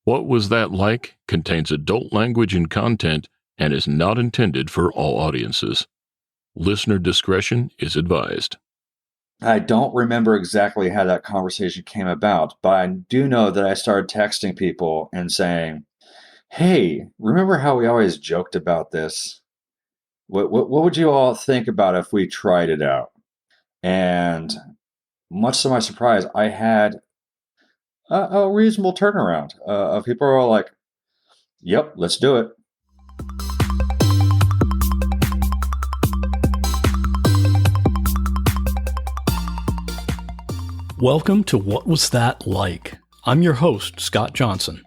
What Was That Like contains adult language and content and is not intended for all audiences. Listener discretion is advised. I don't remember exactly how that conversation came about, but I do know that I started texting people and saying, "Hey, remember how we always joked about this? What would you all think about if we tried it out?" And much to my surprise, I had a reasonable turnaround of people who are like, "Yep, let's do it." Welcome to What Was That Like? I'm your host, Scott Johnson.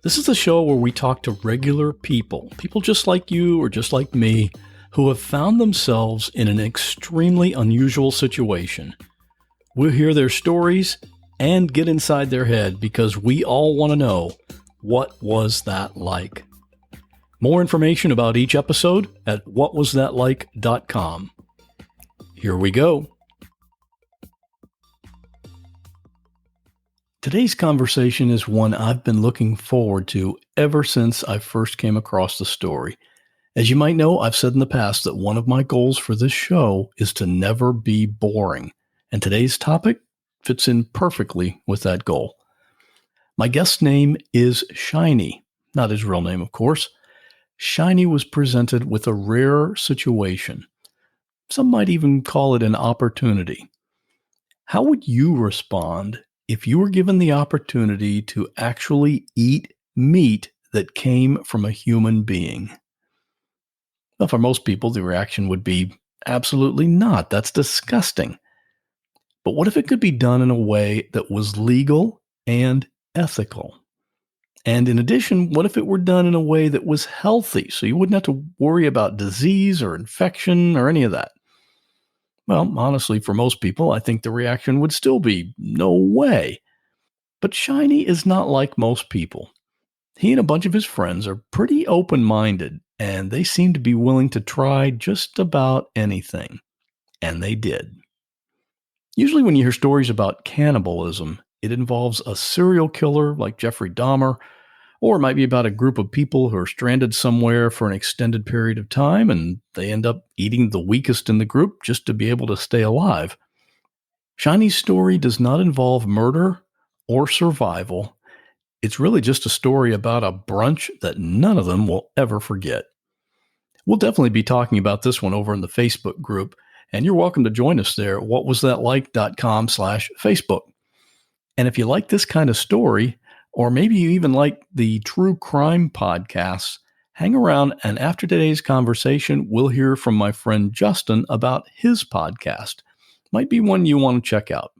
This is the show where we talk to regular people just like you or just like me, who have found themselves in an extremely unusual situation. We'll hear their stories and get inside their head because we all want to know, what was that like? More information about each episode at whatwasthatlike.com. Here we go. Today's conversation is one I've been looking forward to ever since I first came across the story. As you might know, I've said in the past that one of my goals for this show is to never be boring, and today's topic fits in perfectly with that goal. My guest's name is Shiny, not his real name, of course. Shiny was presented with a rare situation. Some might even call it an opportunity. How would you respond if you were given the opportunity to actually eat meat that came from a human being? Well, for most people, the reaction would be, absolutely not. That's disgusting. But what if it could be done in a way that was legal and ethical? And in addition, what if it were done in a way that was healthy, so you wouldn't have to worry about disease or infection or any of that? Well, honestly, for most people, I think the reaction would still be, no way. But Shiny is not like most people. He and a bunch of his friends are pretty open-minded, and they seem to be willing to try just about anything. And they did. Usually when you hear stories about cannibalism, it involves a serial killer like Jeffrey Dahmer, or it might be about a group of people who are stranded somewhere for an extended period of time, and they end up eating the weakest in the group just to be able to stay alive. Shiny's story does not involve murder or survival. It's really just a story about a brunch that none of them will ever forget. We'll definitely be talking about this one over in the Facebook group, and you're welcome to join us there at whatwasthatlike.com/Facebook. And if you like this kind of story, or maybe you even like the true crime podcasts, hang around, and after today's conversation, we'll hear from my friend Justin about his podcast. Might be one you want to check out.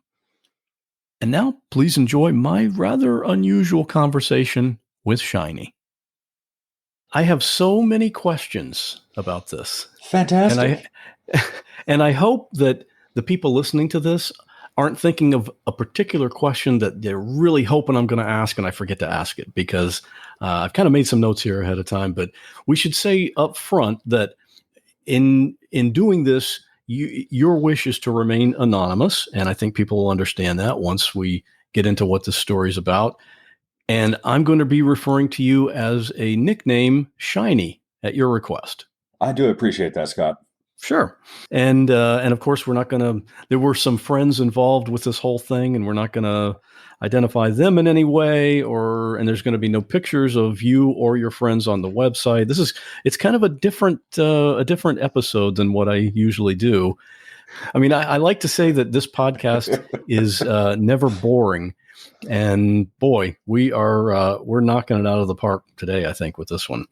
And now, please enjoy my rather unusual conversation with Shiny. I have so many questions about this. Fantastic. And I hope that the people listening to this aren't thinking of a particular question that they're really hoping I'm going to ask and I forget to ask it, because I've kind of made some notes here ahead of time. But we should say up front that in doing this, your wish is to remain anonymous, and I think people will understand that once we get into what this story is about. And I'm going to be referring to you as a nickname, Shiny, at your request. I do appreciate that, Scott. Sure. And of course, we're not going to, there were some friends involved with this whole thing, and we're not going to identify them in any way, and there's going to be no pictures of you or your friends on the website. It's kind of a different episode than what I usually do. I mean, I like to say that this podcast is never boring. And boy, we're knocking it out of the park today, I think, with this one.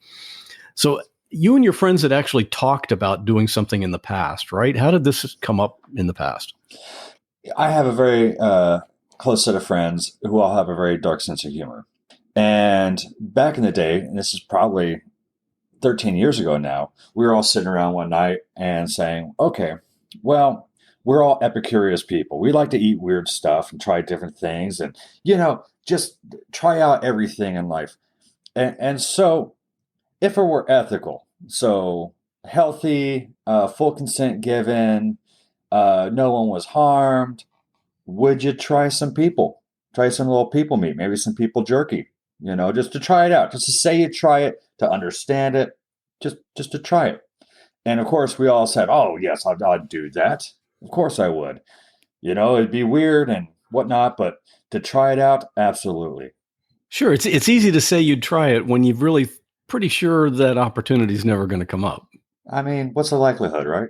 So you and your friends had actually talked about doing something in the past, right? How did this come up in the past? I have a very close set of friends who all have a very dark sense of humor. And back in the day, and this is probably 13 years ago now, we were all sitting around one night and saying, okay, well, we're all Epicurious people. We like to eat weird stuff and try different things and, just try out everything in life. And so if it were ethical, so healthy, full consent given, no one was harmed, would you try some people? Try some little people meat, maybe some people jerky. just to try it out, just to say you try it, to understand it, just to try it. And of course, we all said, "Oh, yes, I'd do that. Of course, I would." It'd be weird and whatnot, but to try it out, absolutely. Sure, it's easy to say you'd try it when you're really pretty sure that opportunity is never going to come up. I mean, what's the likelihood, right?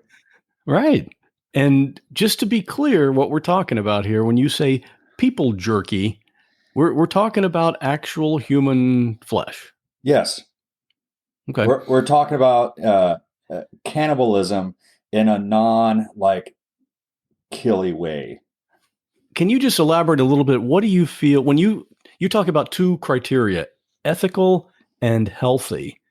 Right. And just to be clear, what we're talking about here, when you say people jerky, we're talking about actual human flesh. Yes. Okay. We're talking about cannibalism in a killy way. Can you just elaborate a little bit? What do you feel when you talk about two criteria, ethical and healthy?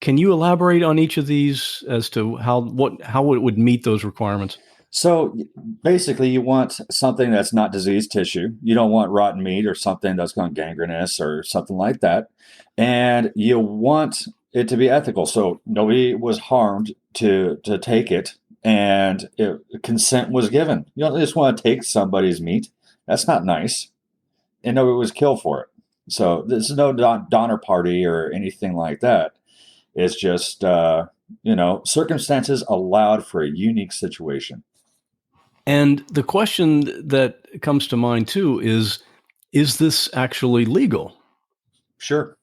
Can you elaborate on each of these as to how it would meet those requirements? So basically, you want something that's not diseased tissue. You don't want rotten meat or something that's gone gangrenous or something like that. And you want it to be ethical. So nobody was harmed to take it, and consent was given. You don't just want to take somebody's meat. That's not nice. And nobody was killed for it. So there's no Donner Party or anything like that. It's just, circumstances allowed for a unique situation. And the question that comes to mind, too, is this actually legal? Sure.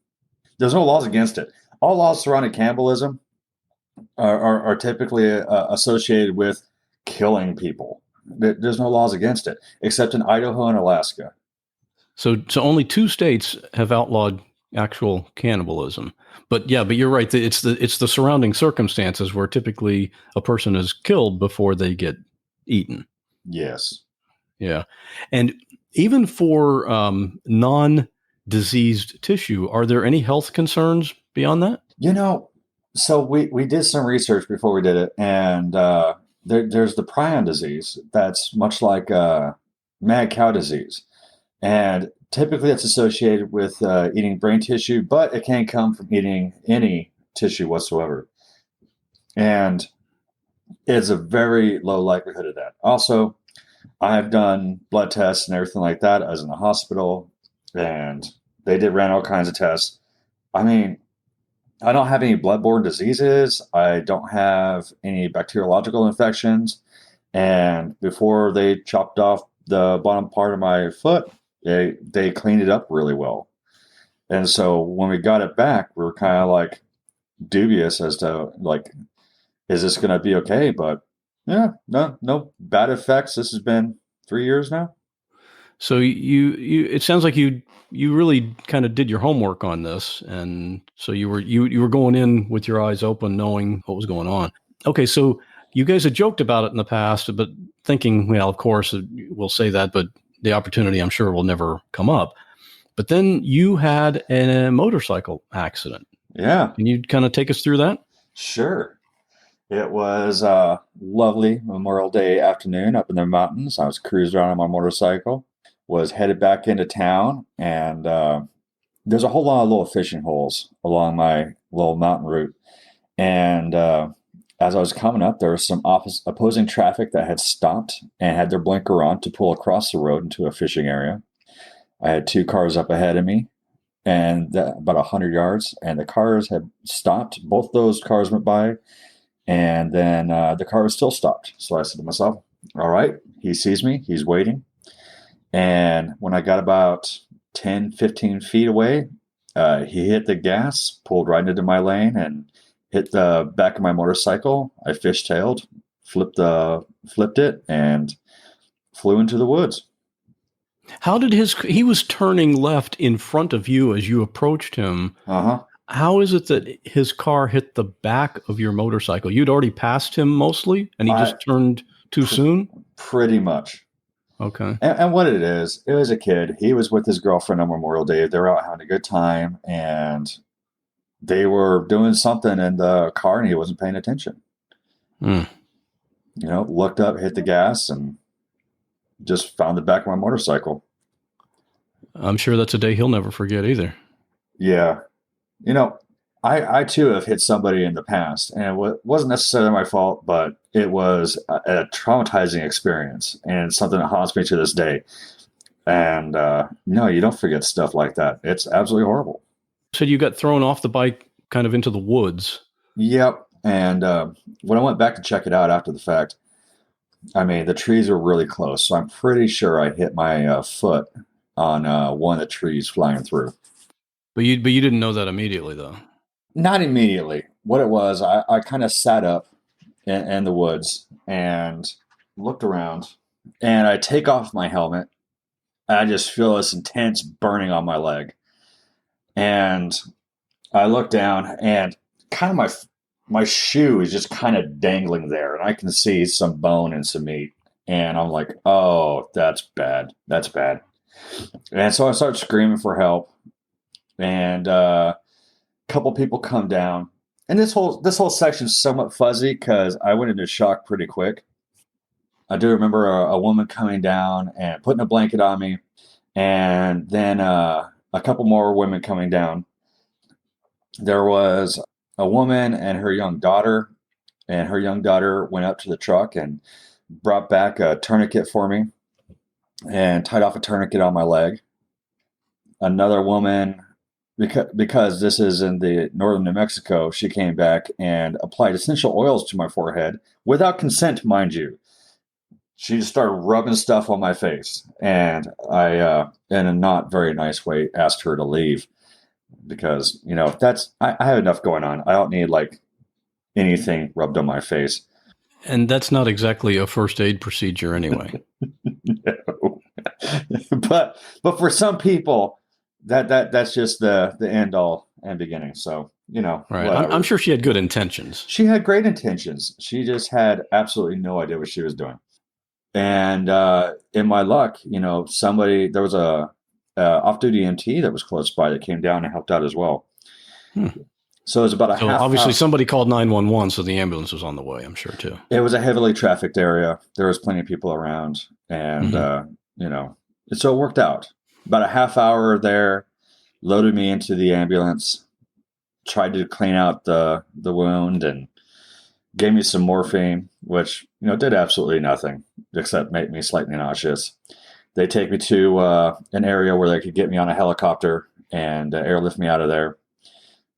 There's no laws against it. All laws surrounding cannibalism are typically associated with killing people. There's no laws against it, except in Idaho and Alaska. So only 2 states have outlawed actual cannibalism. But you're right. It's the surrounding circumstances where typically a person is killed before they get eaten. Yes. Yeah. And even for non-diseased tissue, are there any health concerns beyond that? So we did some research before we did it, and there's the prion disease that's much like mad cow disease. And typically it's associated with eating brain tissue, but it can come from eating any tissue whatsoever. And it's a very low likelihood of that. Also, I've done blood tests and everything like that. I was in the hospital, and they ran all kinds of tests. I mean, I don't have any bloodborne diseases. I don't have any bacteriological infections. And before they chopped off the bottom part of my foot, they cleaned it up really well. And so when we got it back, we were kind of dubious as to is this going to be okay? But yeah, no bad effects. This has been 3 years now. So you it sounds like you really kind of did your homework on this, and so you were going in with your eyes open, knowing what was going on. Okay, so you guys had joked about it in the past, but thinking, well, of course we'll say that, but the opportunity, I'm sure, will never come up. But then you had a motorcycle accident. Yeah. Can you kind of take us through that? Sure. It was a lovely Memorial Day afternoon up in the mountains. I was cruising around on my motorcycle, was headed back into town, and there's a whole lot of little fishing holes along my little mountain route. And as I was coming up, there was some opposing traffic that had stopped and had their blinker on to pull across the road into a fishing area. I had 2 cars up ahead of me, and about 100 yards, and the cars had stopped. Both those cars went by, and then the car was still stopped. So I said to myself, all right, he sees me, he's waiting. And when I got about 10, 15 feet away, he hit the gas, pulled right into my lane, and hit the back of my motorcycle. I fishtailed, flipped it, and flew into the woods. How did he was turning left in front of you as you approached him. Uh-huh. How is it that his car hit the back of your motorcycle? You'd already passed him mostly, and he just turned too soon? Pretty much. Okay. And what it was a kid. He was with his girlfriend on Memorial Day. They were out having a good time, and they were doing something in the car, and he wasn't paying attention. Looked up, hit the gas, and just found the back of my motorcycle. I'm sure that's a day he'll never forget either. Yeah. I too have hit somebody in the past, and it wasn't necessarily my fault, but it was a traumatizing experience and something that haunts me to this day. And no, you don't forget stuff like that. It's absolutely horrible. So you got thrown off the bike kind of into the woods. Yep. And when I went back to check it out after the fact, I mean, the trees were really close. So I'm pretty sure I hit my foot on one of the trees flying through. But you didn't know that immediately, though. Not immediately. What it was, I kind of sat up in the woods and looked around, and I take off my helmet. And I just feel this intense burning on my leg. And I look down, and kind of my shoe is just kind of dangling there, and I can see some bone and some meat. And I'm like, oh, that's bad. That's bad. And so I start screaming for help, and a couple people come down. And this whole section is somewhat fuzzy because I went into shock pretty quick. I do remember a woman coming down and putting a blanket on me, and then a couple more women coming down. There was a woman and her young daughter, and her young daughter went up to the truck and brought back a tourniquet for me and tied off a tourniquet on my leg. Another woman, because this is in the northern New Mexico, she came back and applied essential oils to my forehead without consent, mind you. She just started rubbing stuff on my face, and I, in a not very nice way, asked her to leave because I have enough going on. I don't need like anything rubbed on my face. And that's not exactly a first aid procedure anyway. No. but for some people, that's just the end all and beginning. So right. I'm sure she had good intentions. She had great intentions. She just had absolutely no idea what she was doing. And in my luck, there was a off-duty EMT that was close by that came down and helped out as well. So it was about a half. Obviously, somebody called 911, so the ambulance was on the way, I'm sure, too. It was a heavily trafficked area. There was plenty of people around, and so it worked out. About a half hour there, loaded me into the ambulance, tried to clean out the wound, and gave me some morphine, which did absolutely nothing except make me slightly nauseous. They take me to an area where they could get me on a helicopter and airlift me out of there.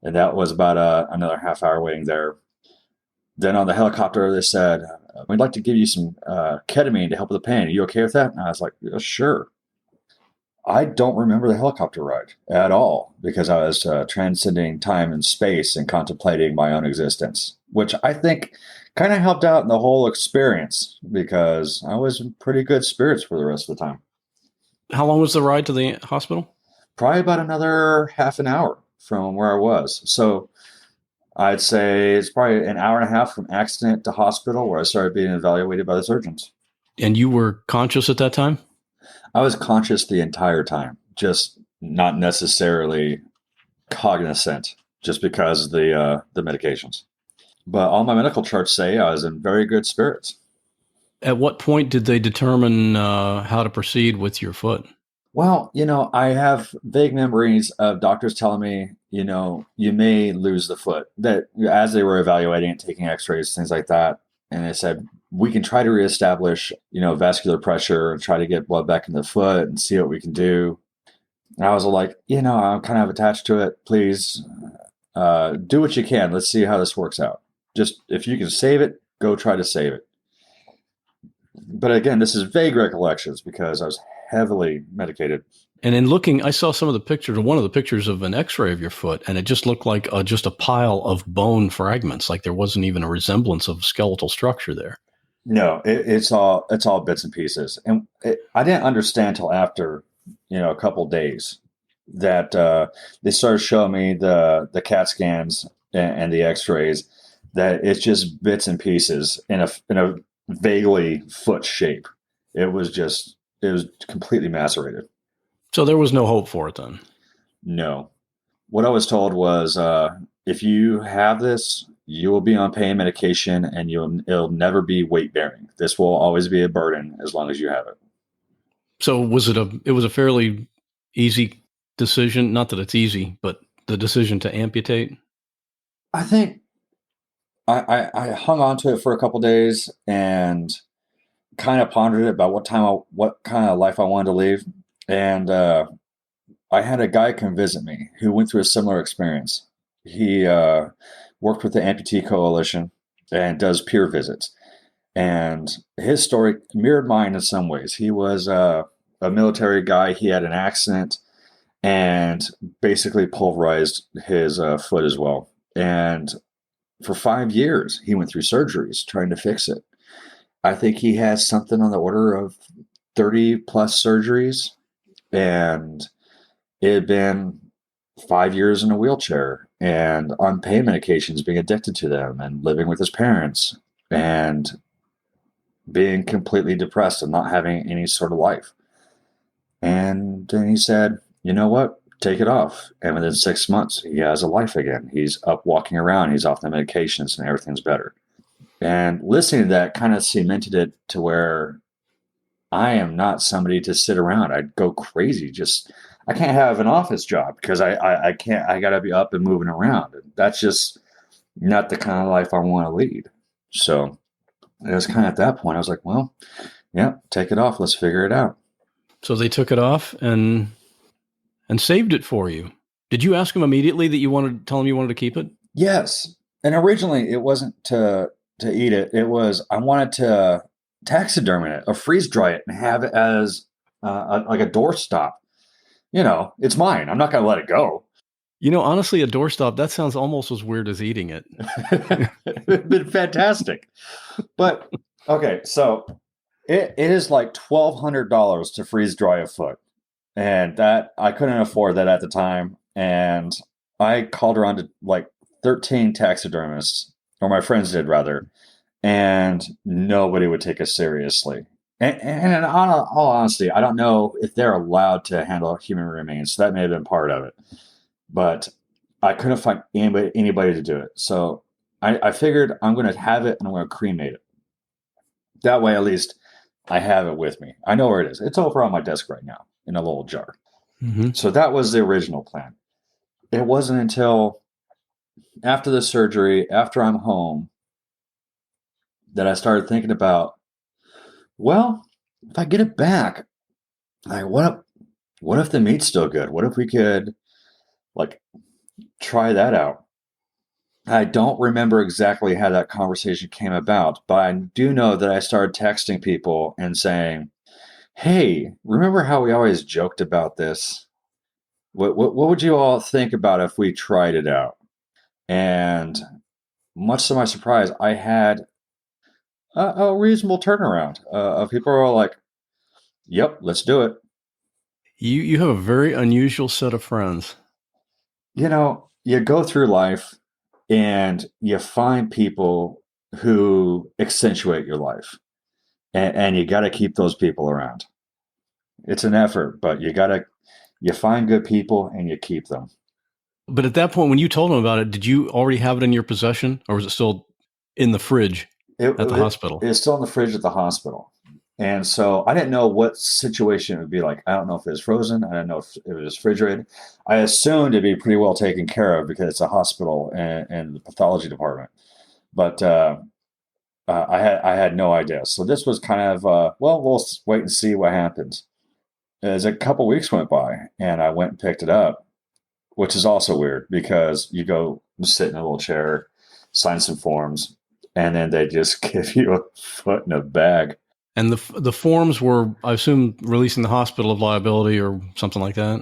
And that was about another half hour waiting there. Then on the helicopter, they said, we'd like to give you some ketamine to help with the pain. Are you okay with that? And I was like, yeah, sure. I don't remember the helicopter ride at all because I was transcending time and space and contemplating my own existence, which I think kind of helped out in the whole experience because I was in pretty good spirits for the rest of the time. How long was the ride to the hospital? Probably about another half an hour from where I was. So I'd say it's probably an hour and a half from accident to hospital where I started being evaluated by the surgeons. And you were conscious at that time? I was conscious the entire time, just not necessarily cognizant just because of the medications. But all my medical charts say I was in very good spirits. At what point did they determine how to proceed with your foot? Well, I have vague memories of doctors telling me, you may lose the foot. That as they were evaluating it, taking Xrays, things like that, and they said, we can try to reestablish, vascular pressure and try to get blood back in the foot and see what we can do. And I was like, I'm kind of attached to it. Please do what you can. Let's see how this works out. Just if you can save it, go try to save it. But again, this is vague recollections because I was heavily medicated. And in looking, I saw some of the pictures, one of the pictures of an X-ray of your foot, and it just looked like just a pile of bone fragments. Like there wasn't even a resemblance of skeletal structure there. No, it's all bits and pieces. And I didn't understand till after, a couple days that they started showing me the CAT scans and the X-rays that it's just bits and pieces in a vaguely foot shape. It was completely macerated. So there was no hope for it then? No. What I was told was if you have this, you will be on pain medication and it'll never be weight bearing. This will always be a burden as long as you have it. So it was a fairly easy decision? Not that it's easy, but the decision to amputate? I think I hung on to it for a couple of days and kind of pondered it about what kind of life I wanted to leave. And I had a guy come visit me who went through a similar experience. He worked with the Amputee Coalition and does peer visits. And his story mirrored mine in some ways. He was a military guy. He had an accident and basically pulverized his foot as well. And for 5 years, he went through surgeries trying to fix it. I think he has something on the order of 30 plus surgeries. And it had been 5 years in a wheelchair and on pain medications, being addicted to them and living with his parents and being completely depressed and not having any sort of life. And then he said, you know what? Take it off. And within 6 months, he has a life again. He's up walking around. He's off the medications and everything's better. And listening to that kind of cemented it to where I am not somebody to sit around. I'd go crazy. I can't have an office job because I can't, I got to be up and moving around. That's just not the kind of life I want to lead. So it was kind of at that point, I was like, well, yeah, take it off. Let's figure it out. So they took it off and saved it for you. Did you ask him immediately that you wanted to tell him you wanted to keep it? Yes. And originally it wasn't to eat it. It was, I wanted to taxidermy it or freeze dry it and have it as like a doorstop. You know, it's mine. I'm not going to let it go. You know, honestly, a doorstop, that sounds almost as weird as eating it. It's been fantastic. But, okay, so it is like $1,200 to freeze dry a foot. And that, I couldn't afford that at the time. And I called around to like 13 taxidermists, or my friends did rather, and nobody would take us seriously. And in all honesty, I don't know if they're allowed to handle human remains. So that may have been part of it. But I couldn't find anybody to do it. So I figured I'm going to have it and I'm going to cremate it. That way, at least, I have it with me. I know where it is. It's over on my desk right now in a little jar. Mm-hmm. So that was the original plan. It wasn't until after the surgery, after I'm home, that I started thinking about, well, if I get it back, like what if the meat's still good? What if we could like try that out? I don't remember exactly how that conversation came about, but I do know that I started texting people and saying, hey, remember how we always joked about this? What would you all think about if we tried it out? And much to my surprise, I had a reasonable turnaround of people who are like, yep, let's do it. You have a very unusual set of friends. You know, you go through life and you find people who accentuate your life. And you got to keep those people around. It's an effort, but you find good people and you keep them. But at that point, when you told them about it, did you already have it in your possession, or was it still in the fridge at the hospital? It's still in the fridge at the hospital. And so I didn't know what situation it would be like. I don't know if it was frozen. I don't know if it was refrigerated. I assumed it'd be pretty well taken care of because it's a hospital and the pathology department. But I had no idea. So this was kind of, well, we'll wait and see what happens. As a couple weeks went by and I went and picked it up, which is also weird because you go sit in a little chair, sign some forms, and then they just give you a foot in a bag. And the forms were, I assume, releasing the hospital of liability or something like that?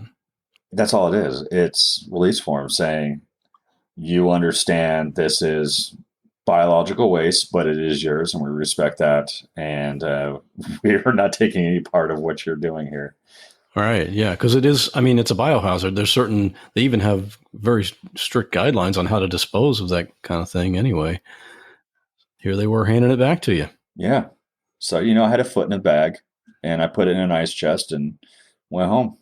That's all it is. It's release forms saying, you understand this is biological waste, but it is yours, and we respect that. And we are not taking any part of what you're doing here. All right. Yeah. Because it is, I mean, it's a biohazard. There's they even have very strict guidelines on how to dispose of that kind of thing anyway. Here they were handing it back to you. Yeah. So, I had a foot in a bag and I put it in an ice chest and went home.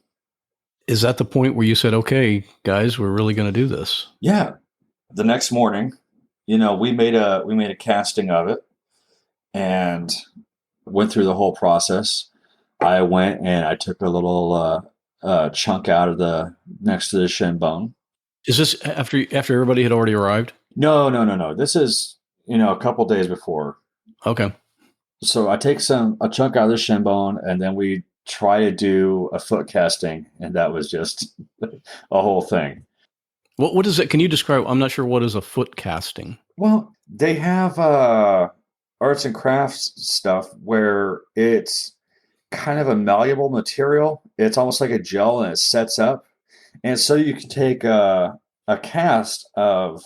Is that the point where you said, okay, guys, we're really going to do this? Yeah. The next morning, we made a casting of it and went through the whole process. I went and I took a little chunk out of next to the shin bone. Is this after everybody had already arrived? No. This is, a couple days before. Okay. So I take a chunk out of the shin bone and then we try to do a foot casting, and that was just a whole thing. What is it? Can you describe? I'm not sure what is a foot casting. Well, they have arts and crafts stuff where it's kind of a malleable material. It's almost like a gel, and it sets up. And so you can take a cast of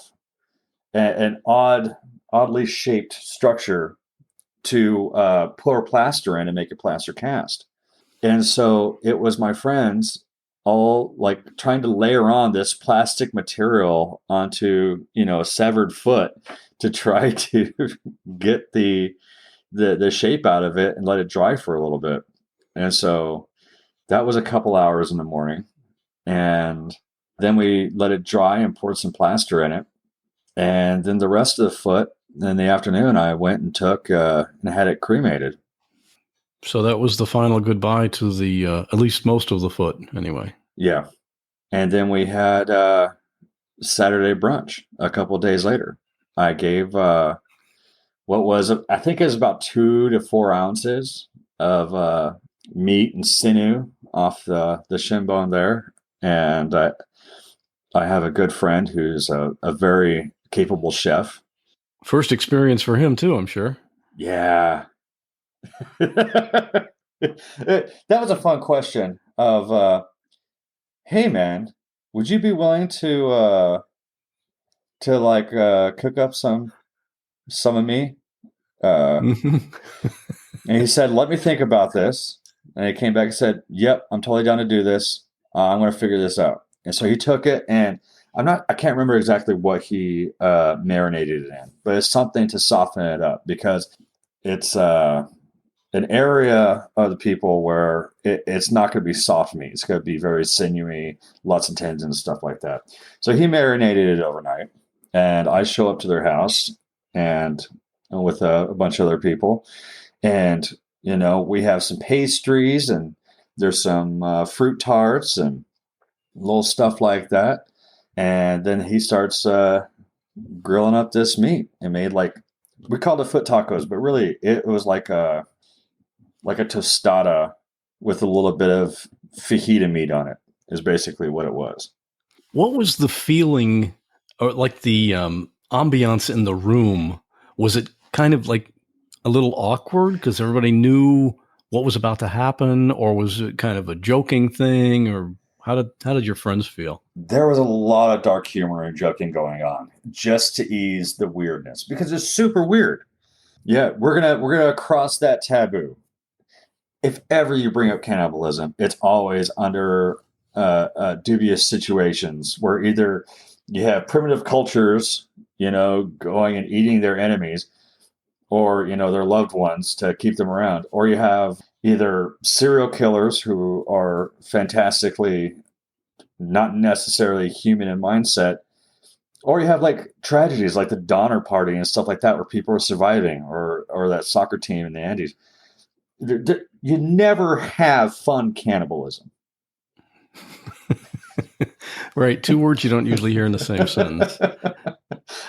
an oddly shaped structure to pour plaster in and make a plaster cast. And so it was my friends all like trying to layer on this plastic material onto, a severed foot to try to get the shape out of it and let it dry for a little bit. And so that was a couple hours in the morning. And then we let it dry and poured some plaster in it. And then the rest of the foot in the afternoon, I went and took and had it cremated. So that was the final goodbye to the, at least most of the foot anyway. Yeah. And then we had Saturday brunch a couple of days later. I gave I think it was about 2 to 4 ounces of meat and sinew off the shin bone there. And I have a good friend who's a very capable chef. First experience for him too, I'm sure. Yeah. That was a fun question of, hey man, would you be willing to cook up some of me? And he said, let me think about this. And he came back and said, yep, I'm totally down to do this. I'm going to figure this out. And so he took it, and I can't remember exactly what he marinated it in, but it's something to soften it up because it's an area of the people where it's not going to be soft meat. It's going to be very sinewy, lots of tendons and stuff like that. So he marinated it overnight, and I show up to their house and with a bunch of other people, and we have some pastries, and there's some fruit tarts and little stuff like that. And then he starts grilling up this meat and made we called it foot tacos, but really it was like a tostada with a little bit of fajita meat on it is basically what it was. What was the feeling or like the ambiance in the room? Was it kind of like a little awkward because everybody knew what was about to happen, or was it kind of a joking thing, or how did your friends feel? There was a lot of dark humor and joking going on just to ease the weirdness because it's super weird. Yeah, we're gonna cross that taboo. If ever you bring up cannibalism, it's always under dubious situations where either you have primitive cultures, going and eating their enemies, or their loved ones to keep them around, or you have either serial killers who are fantastically not necessarily human in mindset, or you have tragedies like the Donner Party and stuff like that where people are surviving, or that soccer team in the Andes. You never have fun cannibalism. Right. 2 words you don't usually hear in the same sentence.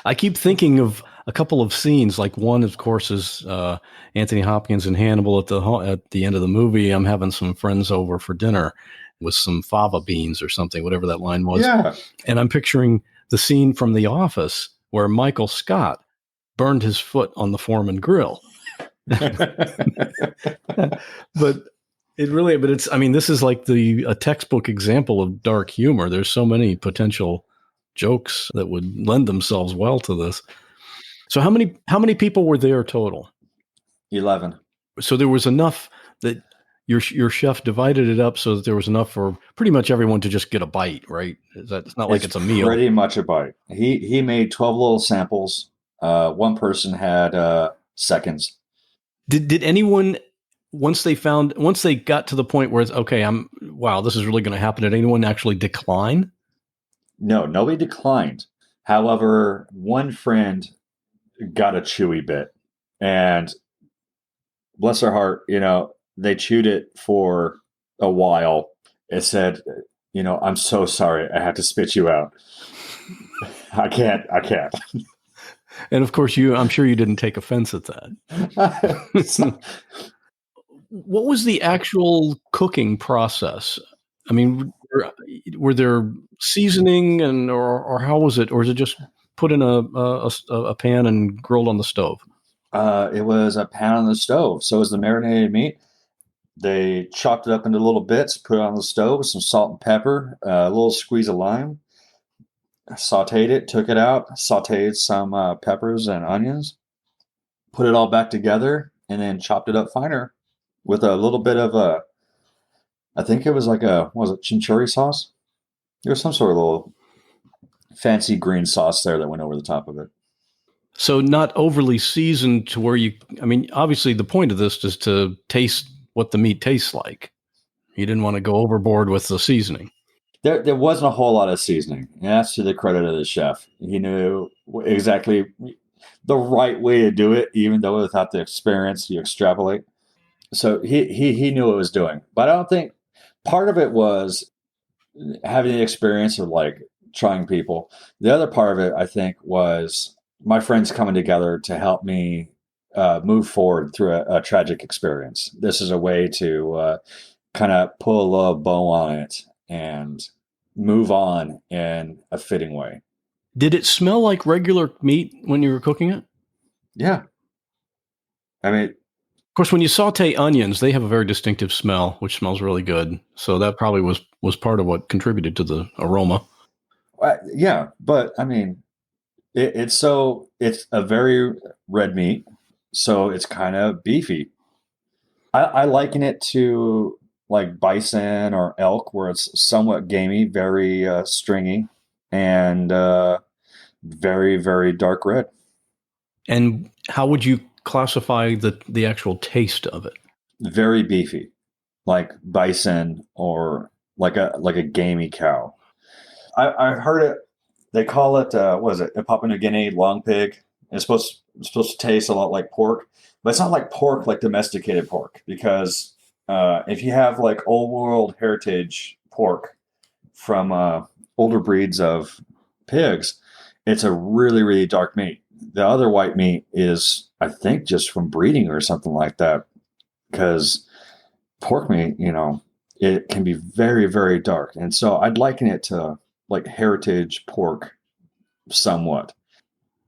I keep thinking of a couple of scenes. Like one, of course, is Anthony Hopkins and Hannibal at the end of the movie. I'm having some friends over for dinner with some fava beans or something, whatever that line was. Yeah. And I'm picturing the scene from The Office where Michael Scott burned his foot on the Foreman grill. But this is like a textbook example of dark humor. There's so many potential jokes that would lend themselves well to this. So how many people were there total? 11. So there was enough that your chef divided it up so that there was enough for pretty much everyone to just get a bite, right? It's not like it's a meal. Pretty much a bite. He made 12 little samples. One person had seconds. Did anyone, once they got to the point where it's okay, this is really going to happen, did anyone actually decline? No, nobody declined. However, one friend got a chewy bit, and bless her heart, they chewed it for a while. It said, I'm so sorry. I have to spit you out. I can't. And of course I'm sure you didn't take offense at that. What was the actual cooking process? I mean, were there seasoning or how was it? Or is it just put in a pan and grilled on the stove? It was a pan on the stove. So it was the marinated meat. They chopped it up into little bits, put it on the stove with some salt and pepper, a little squeeze of lime, sauteed it, took it out, sauteed some peppers and onions, put it all back together, and then chopped it up finer with a little bit of I think it was like what was it, chimichurri sauce? There was some sort of little fancy green sauce there that went over the top of it. So not overly seasoned to where I mean, obviously the point of this is to taste what the meat tastes like. You didn't want to go overboard with the seasoning. There wasn't a whole lot of seasoning. And that's to the credit of the chef. He knew exactly the right way to do it, even though without the experience, you extrapolate. So he knew what he was doing. But I don't think part of it was having the experience of like trying people. The other part of it, I think, was my friends coming together to help me move forward through a tragic experience. This is a way to kind of pull a little bow on it and move on in a fitting way. Did it smell like regular meat when you were cooking it? Yeah. I mean, of course, when you saute onions, they have a very distinctive smell, which smells really good. So that probably was part of what contributed to the aroma. Yeah, but I mean, it's a very red meat, so it's kind of beefy. I liken it to like bison or elk, where it's somewhat gamey, very stringy, and very, very dark red. And how would you classify the actual taste of it? Very beefy, like bison or like a gamey cow. I've heard it. They call it what is it? A Papua New Guinea long pig. It's supposed to taste a lot like pork, but it's not like pork, like domesticated pork, because if you have like old world heritage pork from older breeds of pigs, it's a really, really dark meat. The other white meat is, I think, just from breeding or something like that, because pork meat, it can be very, very dark. And so I'd liken it to like heritage pork somewhat.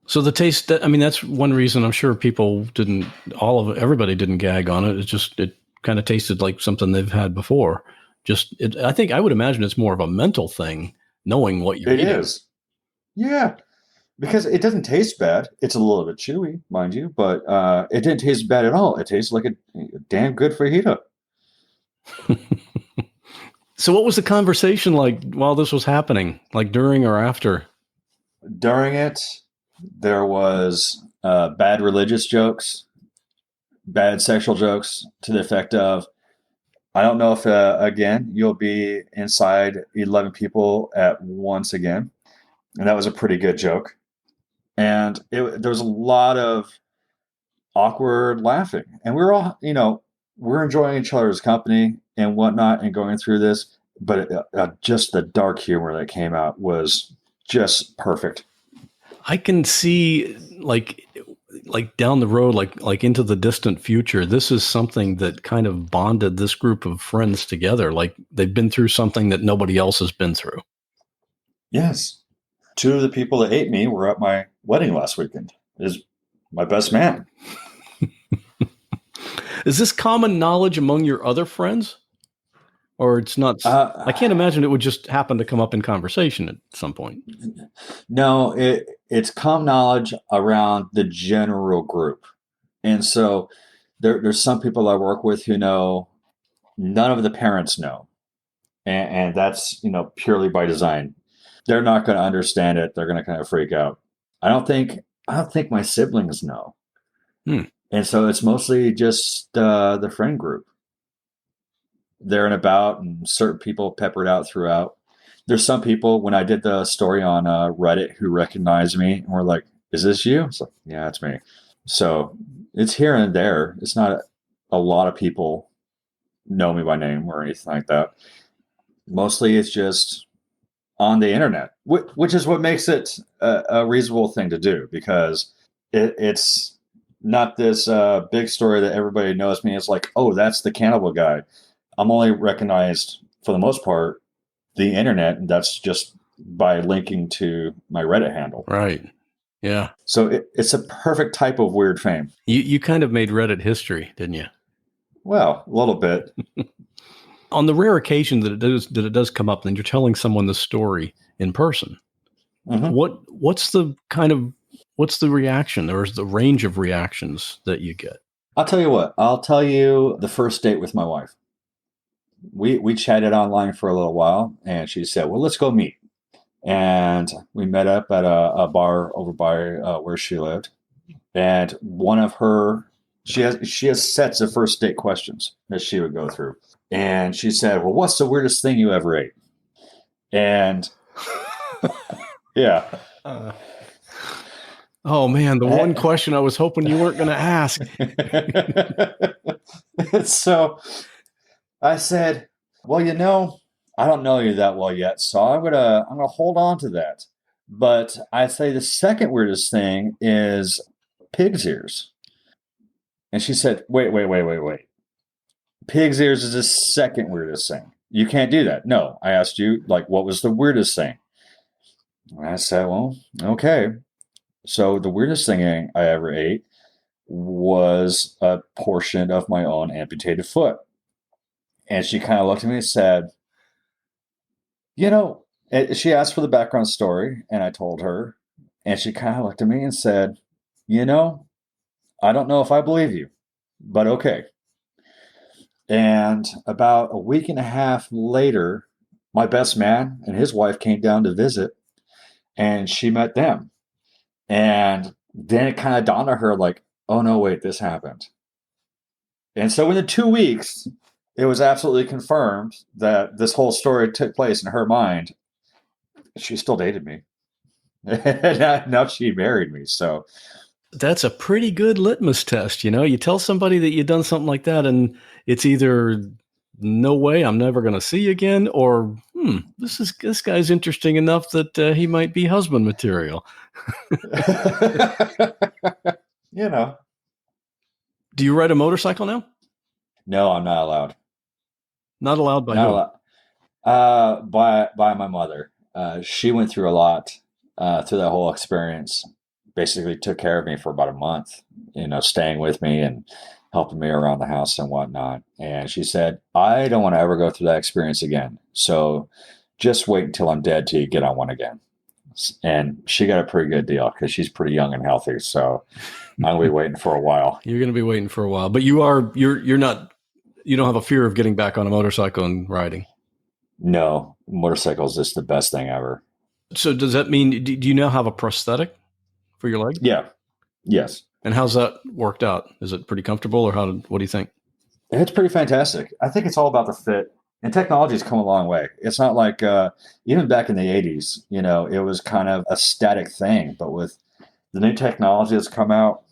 So the taste, I mean, that's one reason I'm sure everybody didn't gag on it. It's just, it kind of tasted like something they've had before. I would imagine it's more of a mental thing, knowing what you're eating. It is. Yeah. Because it doesn't taste bad. It's a little bit chewy, mind you, but it didn't taste bad at all. It tastes like a damn good fajita. So what was the conversation like while this was happening, like during or after? During it, there was bad religious jokes, bad sexual jokes to the effect of, I don't know if, again, you'll be inside 11 people at once again. And that was a pretty good joke. And there was a lot of awkward laughing. And we were all, we're enjoying each other's company and whatnot and going through this. But just the dark humor that came out was just perfect. I can see like down the road, like into the distant future, this is something that kind of bonded this group of friends together. Like they've been through something that nobody else has been through. Yes. Two of the people that ate me were at my wedding last weekend. Is my best man. Is this common knowledge among your other friends? Or it's not? I can't imagine it would just happen to come up in conversation at some point. No, it's common knowledge around the general group. And so there's some people I work with who know, none of the parents know. And that's, purely by design. They're not going to understand it. They're going to kind of freak out. I don't think my siblings know. And so it's mostly just the friend group. There and about, and certain people peppered out throughout. There's some people, when I did the story on Reddit, who recognized me and were like, "Is this you?" It's like, "Yeah, it's me." So it's here and there. It's not a lot of people know me by name or anything like that. Mostly it's just on the internet, which is what makes it a reasonable thing to do, because it's not this big story that everybody knows me as like, oh, that's the cannibal guy. I'm only recognized for the most part the internet, and that's just by linking to my Reddit handle. Right. Yeah. So it's a perfect type of weird fame. You kind of made Reddit history, didn't you? Well, a little bit. On the rare occasion that it does come up, and you're telling someone the story in person, Mm-hmm. what's the reaction, or is the range of reactions that you get? I'll tell you what. I'll tell you the first date with my wife. We chatted online for a little while, and she said, well, let's go meet. And we met up at a bar over by where she lived. And one of her, she has sets of first date questions that she would go through. And she said, well, what's the weirdest thing you ever ate? And yeah. Oh man, the one question I was hoping you weren't going to ask. So I said, well, I don't know you that well yet, so I'm gonna hold on to that. But I say the second weirdest thing is pig's ears. And she said, wait. Pig's ears is the second weirdest thing. You can't do that. No, I asked you, like, what was the weirdest thing? And I said, well, okay. So the weirdest thing I ever ate was a portion of my own amputated foot. And she kind of looked at me and said, she asked for the background story, and I told her, and she kind of looked at me and said, I don't know if I believe you, but okay. And about a week and a half later, my best man and his wife came down to visit, and she met them. And then it kind of dawned on her like, oh no, wait, this happened. And so within 2 weeks, it was absolutely confirmed that this whole story took place in her mind. She still dated me. Now she married me. So that's a pretty good litmus test. You tell somebody that you've done something like that, and it's either no way, I'm never going to see you again, or this guy's interesting enough that he might be husband material. Do you ride a motorcycle now? No, I'm not allowed. Not allowed by not who? By my mother. She went through a lot through that whole experience. Basically took care of me for about a month, staying with me and helping me around the house and whatnot. And she said, I don't want to ever go through that experience again. So just wait until I'm dead till you get on one again. And she got a pretty good deal because she's pretty young and healthy. So I'll be waiting for a while. You're going to be waiting for a while, but you don't have a fear of getting back on a motorcycle and riding. No, motorcycles is the best thing ever. So does that mean, do you now have a prosthetic for your leg? Yeah. Yes. And how's that worked out? Is it pretty comfortable, or what do you think? It's pretty fantastic. I think it's all about the fit, and technology's come a long way. It's not like, even back in the 80s, it was kind of a static thing, but with the new technology that's come out,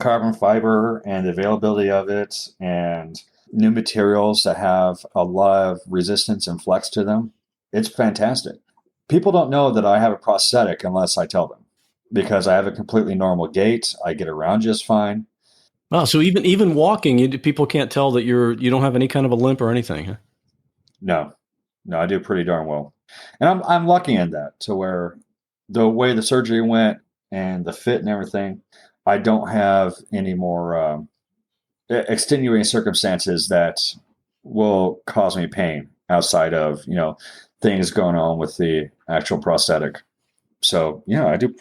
carbon fiber and the availability of it, and new materials that have a lot of resistance and flex to them, it's fantastic. People don't know that I have a prosthetic unless I tell them, because I have a completely normal gait. I get around just fine. Oh, so even walking, people can't tell that you don't have any kind of a limp or anything, huh? No, I do pretty darn well, and I'm lucky in that, to where the way the surgery went and the fit and everything, I don't have any more extenuating circumstances that will cause me pain outside of things going on with the actual prosthetic. So yeah, I do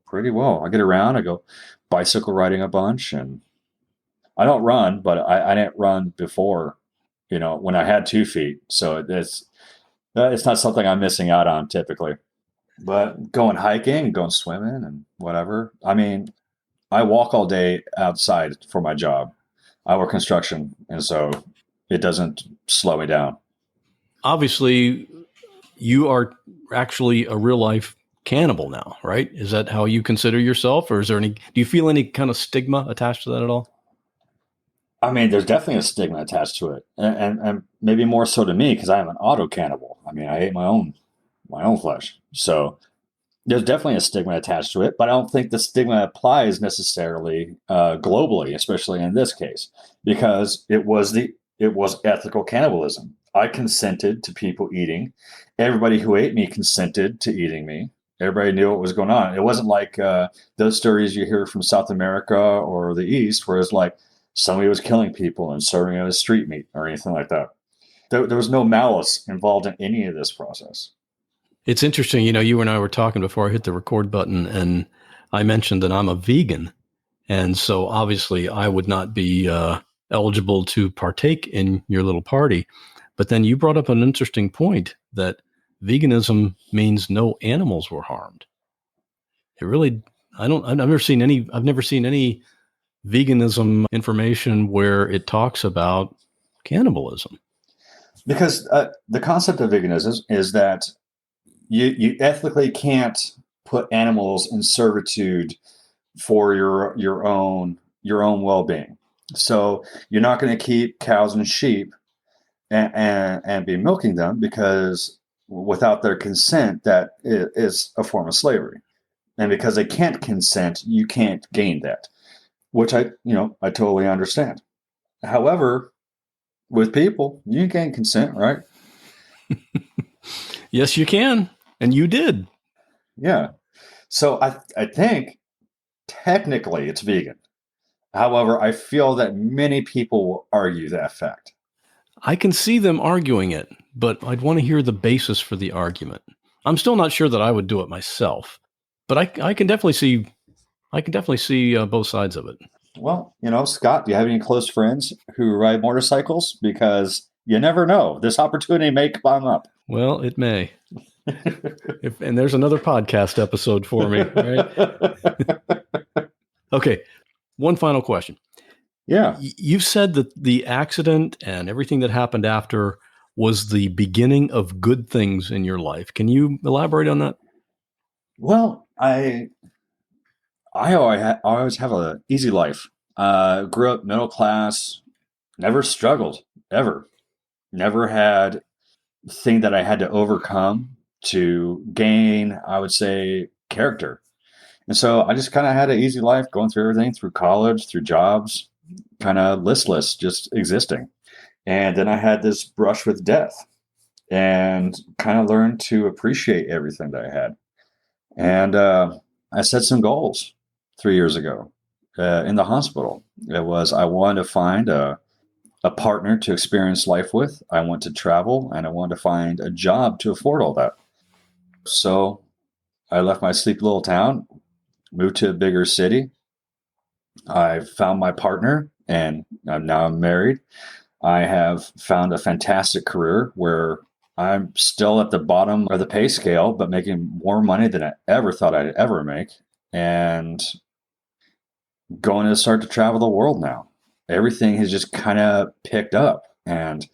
pretty well. I get around. I go bicycle riding a bunch, and I don't run, but I didn't run before, when I had 2 feet. So it's not something I'm missing out on typically. But going hiking, going swimming, and whatever. I mean, I walk all day outside for my job. I work construction, and so it doesn't slow me down. Obviously, you are actually a real life cannibal now, right? Is that how you consider yourself, or do you feel any kind of stigma attached to that at all? I mean, there's definitely a stigma attached to it, and maybe more so to me because I am an auto cannibal. I mean, I ate my own flesh. So There's definitely a stigma attached to it, but I don't think the stigma applies necessarily globally, especially in this case, because it was ethical cannibalism. I consented to people eating. Everybody who ate me consented to eating me. Everybody knew what was going on. It wasn't like those stories you hear from South America or the East, where it's like somebody was killing people and serving it as street meat or anything like that. There was no malice involved in any of this process. It's interesting. You and I were talking before I hit the record button, and I mentioned that I'm a vegan. And so obviously I would not be eligible to partake in your little party. But then you brought up an interesting point that veganism means no animals were harmed. It really, I've never seen any veganism information where it talks about cannibalism. Because the concept of veganism is that you ethically can't put animals in servitude for your own well-being. So you're not going to keep cows and sheep and be milking them, because without their consent, that is a form of slavery. And because they can't consent, you can't gain that, which I totally understand. However, with people, you can gain consent, right? Yes, you can. And you did. Yeah. So I think technically it's vegan. However, I feel that many people will argue that fact. I can see them arguing it, but I'd want to hear the basis for the argument. I'm still not sure that I would do it myself, but I can definitely see both sides of it. Well, Scott, do you have any close friends who ride motorcycles? Because you never know. This opportunity may come up. Well, it may. And there's another podcast episode for me, right? Okay. One final question. Yeah. You've said that the accident and everything that happened after was the beginning of good things in your life. Can you elaborate on that? Well, I always have an easy life. Grew up middle class, never struggled, ever. Never had a thing that I had to overcome to gain, I would say, character. And so I just kind of had an easy life, going through everything, through college, through jobs, kind of listless, just existing. And then I had this brush with death and kind of learned to appreciate everything that I had. And I set some goals 3 years ago in the hospital. It was, I wanted to find a partner to experience life with. I want to travel, and I wanted to find a job to afford all that. So I left my sleepy little town, moved to a bigger city. I found my partner, and now I'm married. I have found a fantastic career where I'm still at the bottom of the pay scale, but making more money than I ever thought I'd ever make, and going to start to travel the world now. Everything has just kind of picked up, and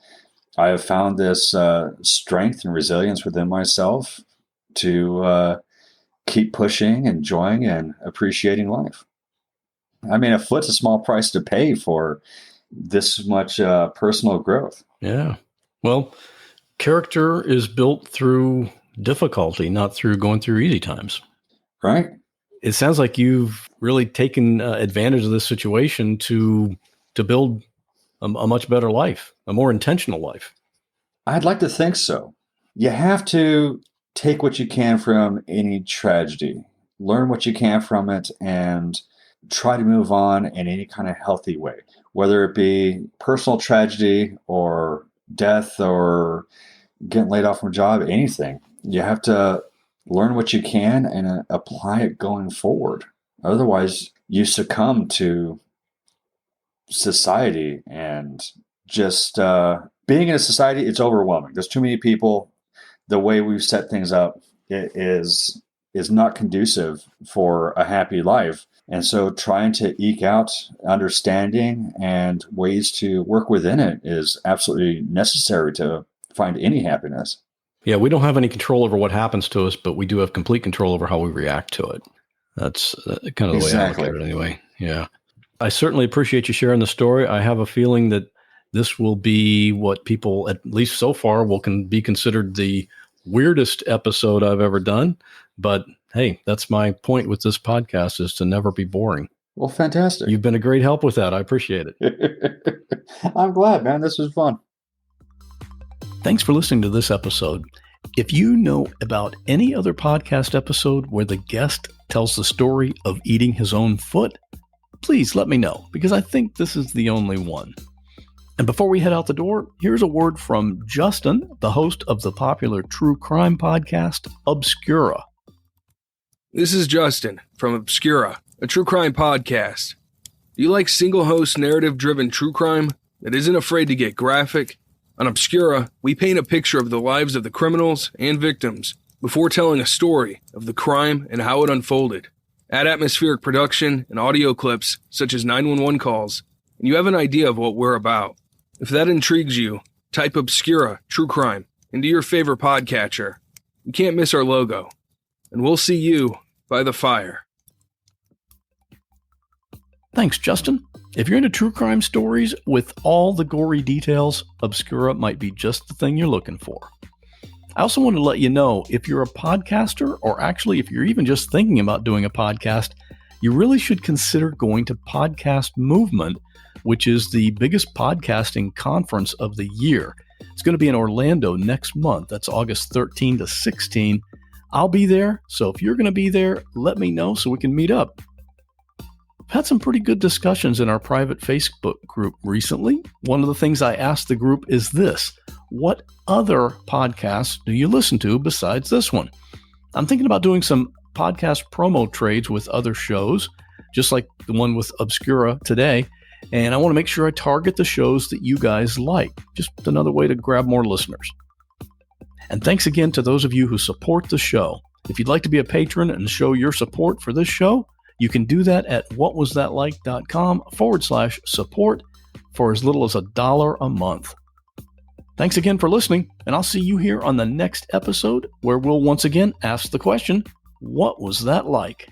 I have found this strength and resilience within myself to keep pushing, enjoying, and appreciating life. I mean, a foot's a small price to pay for this much personal growth. Yeah. Well, character is built through difficulty, not through going through easy times. Right. It sounds like you've really taken advantage of this situation to build a much better life, a more intentional life. I'd like to think so. You have to take what you can from any tragedy, learn what you can from it, and try to move on in any kind of healthy way, whether it be personal tragedy or death or getting laid off from a job, anything. You have to learn what you can and apply it going forward. Otherwise, you succumb to society, and just being in a society, it's overwhelming. There's too many people. The way we've set things up is not conducive for a happy life. And so trying to eke out understanding and ways to work within it is absolutely necessary to find any happiness. Yeah, we don't have any control over what happens to us, but we do have complete control over how we react to it. That's kind of the way I look at it anyway. Yeah. I certainly appreciate you sharing the story. I have a feeling that this will be what people, at least so far, be considered the weirdest episode I've ever done. But hey, that's my point with this podcast, is to never be boring. Well, fantastic. You've been a great help with that. I appreciate it. I'm glad, man. This was fun. Thanks for listening to this episode. If you know about any other podcast episode where the guest tells the story of eating his own foot, please let me know, because I think this is the only one. And before we head out the door, here's a word from Justin, the host of the popular true crime podcast, Obscura. This is Justin from Obscura, a true crime podcast. Do you like single-host, narrative-driven true crime that isn't afraid to get graphic? On Obscura, we paint a picture of the lives of the criminals and victims before telling a story of the crime and how it unfolded. Add atmospheric production and audio clips such as 911 calls, and you have an idea of what we're about. If that intrigues you, type Obscura True Crime into your favorite podcatcher. You can't miss our logo. And we'll see you by the fire. Thanks, Justin. If you're into true crime stories with all the gory details, Obscura might be just the thing you're looking for. I also want to let you know, if you're a podcaster, or actually if you're even just thinking about doing a podcast, you really should consider going to Podcast Movement, which is the biggest podcasting conference of the year. It's going to be in Orlando next month. That's August 13 to 16. I'll be there, so if you're going to be there, let me know so we can meet up. I've had some pretty good discussions in our private Facebook group recently. One of the things I asked the group is this: what other podcasts do you listen to besides this one? I'm thinking about doing some podcast promo trades with other shows, just like the one with Obscura today, and I want to make sure I target the shows that you guys like. Just another way to grab more listeners. And thanks again to those of you who support the show. If you'd like to be a patron and show your support for this show, you can do that at whatwasthatlike.com/support for as little as $1 a month. Thanks again for listening, and I'll see you here on the next episode, where we'll once again ask the question, what was that like?